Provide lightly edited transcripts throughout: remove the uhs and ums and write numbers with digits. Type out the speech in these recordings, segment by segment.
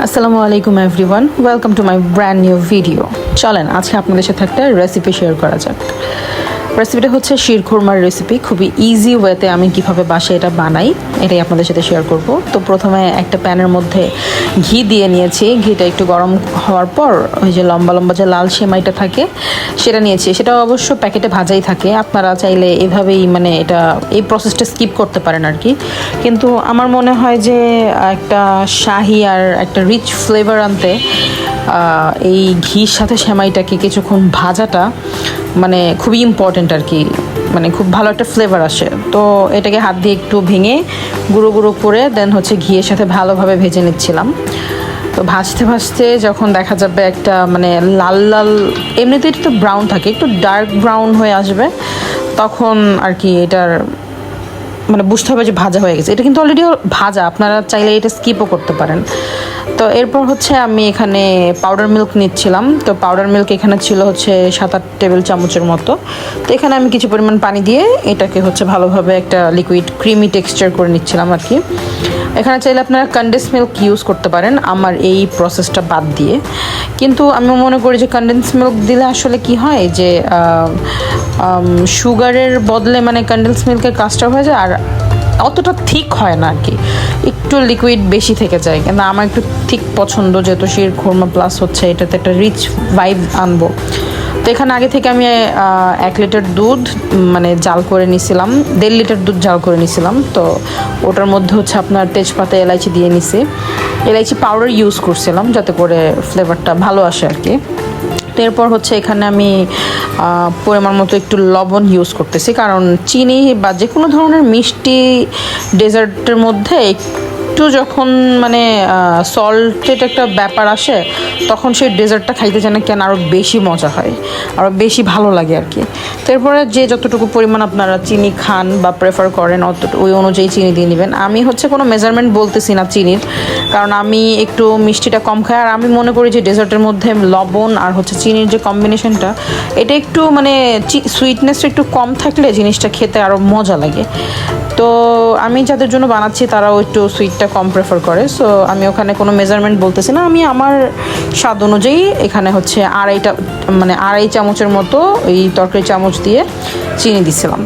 আসসালামু আলাইকুম everyone, welcome to my brand new video. চলেন আজকে আপনাদের সাথে একটা রেসিপি শেয়ার করা যাক। রেসিপিটা হচ্ছে শিরখুরমার রেসিপি। খুবই ইজি ওয়েতে আমি কিভাবে বাসায় এটা বানাই এটাই আপনাদের সাথে শেয়ার করব। তো প্রথমে একটা প্যানের মধ্যে ঘি দিয়ে নিয়েছি। ঘিটা একটু গরম হওয়ার পর ওই যে লম্বা লম্বা যে লাল সেমাইটা থাকে সেটা নিয়েছি। সেটা অবশ্য প্যাকেটে ভাজাই থাকে, আপনারা চাইলে এভাবেই মানে এটা এই প্রসেসটা স্কিপ করতে পারেন আর কি। কিন্তু আমার মনে হয় যে একটা শাহি আর একটা রিচ ফ্লেভার আনতে এই ঘির সাথে সেমাইটাকে কিছুক্ষণ ভাজাটা মানে খুবই ইম্পর্টেন্ট আর কি। মানে খুব ভালো একটা ফ্লেভার আসে। তো এটাকে হাত দিয়ে একটু ভেঙে গুঁড়ো গুঁড়ো করে দেন হচ্ছে ঘিয়ের সাথে ভালোভাবে ভেজে নিচ্ছিলাম। তো ভাজতে ভাজতে যখন দেখা যাবে একটা মানে লাল লাল, এমনিতেই তো ব্রাউন থাকে, একটু ডার্ক ব্রাউন হয়ে আসবে, তখন আর কি এটার মানে বুঝতে হবে যে ভাজা হয়ে গেছে। এটা কিন্তু অলরেডি ভাজা, আপনারা চাইলে এটা স্কিপও করতে পারেন। তো এরপর হচ্ছে আমি এখানে পাউডার মিল্ক নিচ্ছিলাম। তো পাউডার মিল্ক এখানে ছিল হচ্ছে 7-8 টেবিল চামচের মতো। তো এখানে আমি কিছু পরিমাণ পানি দিয়ে এটাকে হচ্ছে ভালোভাবে একটা লিকুইড ক্রিমি টেক্সচার করে নিচ্ছিলাম আর কি। এখানে চাইলে আপনারা কনডেন্স মিল্ক ইউজ করতে পারেন আমার এই প্রসেসটা বাদ দিয়ে। কিন্তু আমি মনে করি যে কনডেন্স মিল্ক দিলে আসলে কি হয় যে সুগারের বদলে মানে কনডেন্স মিল্কের কাজটা হয়ে যায়, আর অতটা ঠিক হয় না আর কি, একটু লিকুইড বেশি থেকে যায়। কিন্তু আমার একটু ঠিক পছন্দ, যেহেতু শিরখুরমা প্লাস হচ্ছে এটাতে একটা রিচ ভাইব আনবো। তো এখানে আগে থেকে আমি 1 লিটার দুধ মানে জাল করে নিছিলাম, 1.5 লিটার দুধ জাল করে নিছিলাম। তো ওটার মধ্যে হচ্ছে আপনার তেজপাতা এলাইচি দিয়ে নিছি। এলাইচি পাউডার ইউজ করছিলাম যাতে করে ফ্লেভারটা ভালো আসে আর কি। এরপর হচ্ছে এখানে আমি পরিমাণ মতো একটু লবণ ইউজ করতেছি, কারণ চিনি বা যে কোনো ধরনের মিষ্টি ডেজার্টের মধ্যে একটু যখন মানে সল্টেড একটা ব্যাপার আসে তখন সেই ডেজার্টটা খাইতে যেন কেন আরও বেশি মজা হয়, আরও বেশি ভালো লাগে আর কি। তো এরপরে যে যতটুকু পরিমাণ আপনারা চিনি খান বা প্রেফার করেন ওই অনুযায়ী চিনি দিয়ে নেবেন। আমি হচ্ছে কোনো মেজারমেন্ট বলতেছি না চিনির, কারণ আমি একটু মিষ্টিটা কম খাই। আর আমি মনে করি যে ডেজার্টের মধ্যে লবণ আর হচ্ছে চিনির যে কম্বিনেশনটা, এটা একটু মানে সুইটনেসটা একটু কম থাকলে জিনিসটা খেতে আরও মজা লাগে। তো আমি যাদের জন্য বানাচ্ছি তারাও একটু সুইটটা কম প্রেফার করে, সো আমি ওখানে কোনো মেজারমেন্ট বলতেছি না। আমি আমার স্বাদ অনুযায়ী এখানে হচ্ছে আড়াই চামচের মতো এই তরকারি চামচ দিয়ে চিনি দিছিলাম।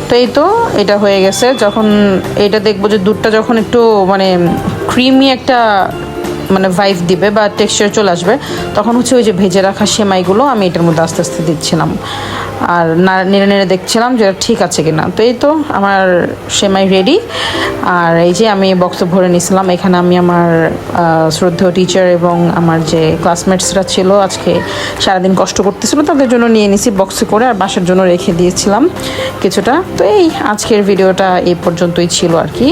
তো এই তো এটা হয়ে গেছে। যখন এটা দেখবো যে দুধটা যখন একটু মানে ক্রিমি একটা মানে ভাইভ দিবে বা টেক্সচার চলে আসবে, তখন হচ্ছে ওই যে ভেজে রাখা সেমাইগুলো আমি এটার মধ্যে আস্তে আস্তে দিচ্ছিলাম আর নেড়ে নেড়ে দেখছিলাম যে ঠিক আছে কিনা। তো এই তো আমার সেমাই রেডি। আর এই যে আমি বক্সে ভরে নিয়েছিলাম। এখানে আমি আমার শ্রদ্ধেয় টিচার এবং আমার যে ক্লাসমেটসরা ছিল আজকে সারাদিন কষ্ট করতেছিল তাদের জন্য নিয়ে নিয়েছি বক্সে করে, আর বাসার জন্য রেখে দিয়েছিলাম কিছুটা। তো এই আজকের ভিডিওটা এই পর্যন্তই ছিল আর কি।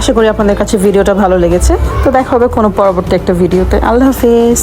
আশা করি আপনাদের কাছে ভিডিওটা ভালো লেগেছে। তো দেখা হবে কোনো পরবর্তী একটা ভিডিওতে। আল্লাহ হাফেজ।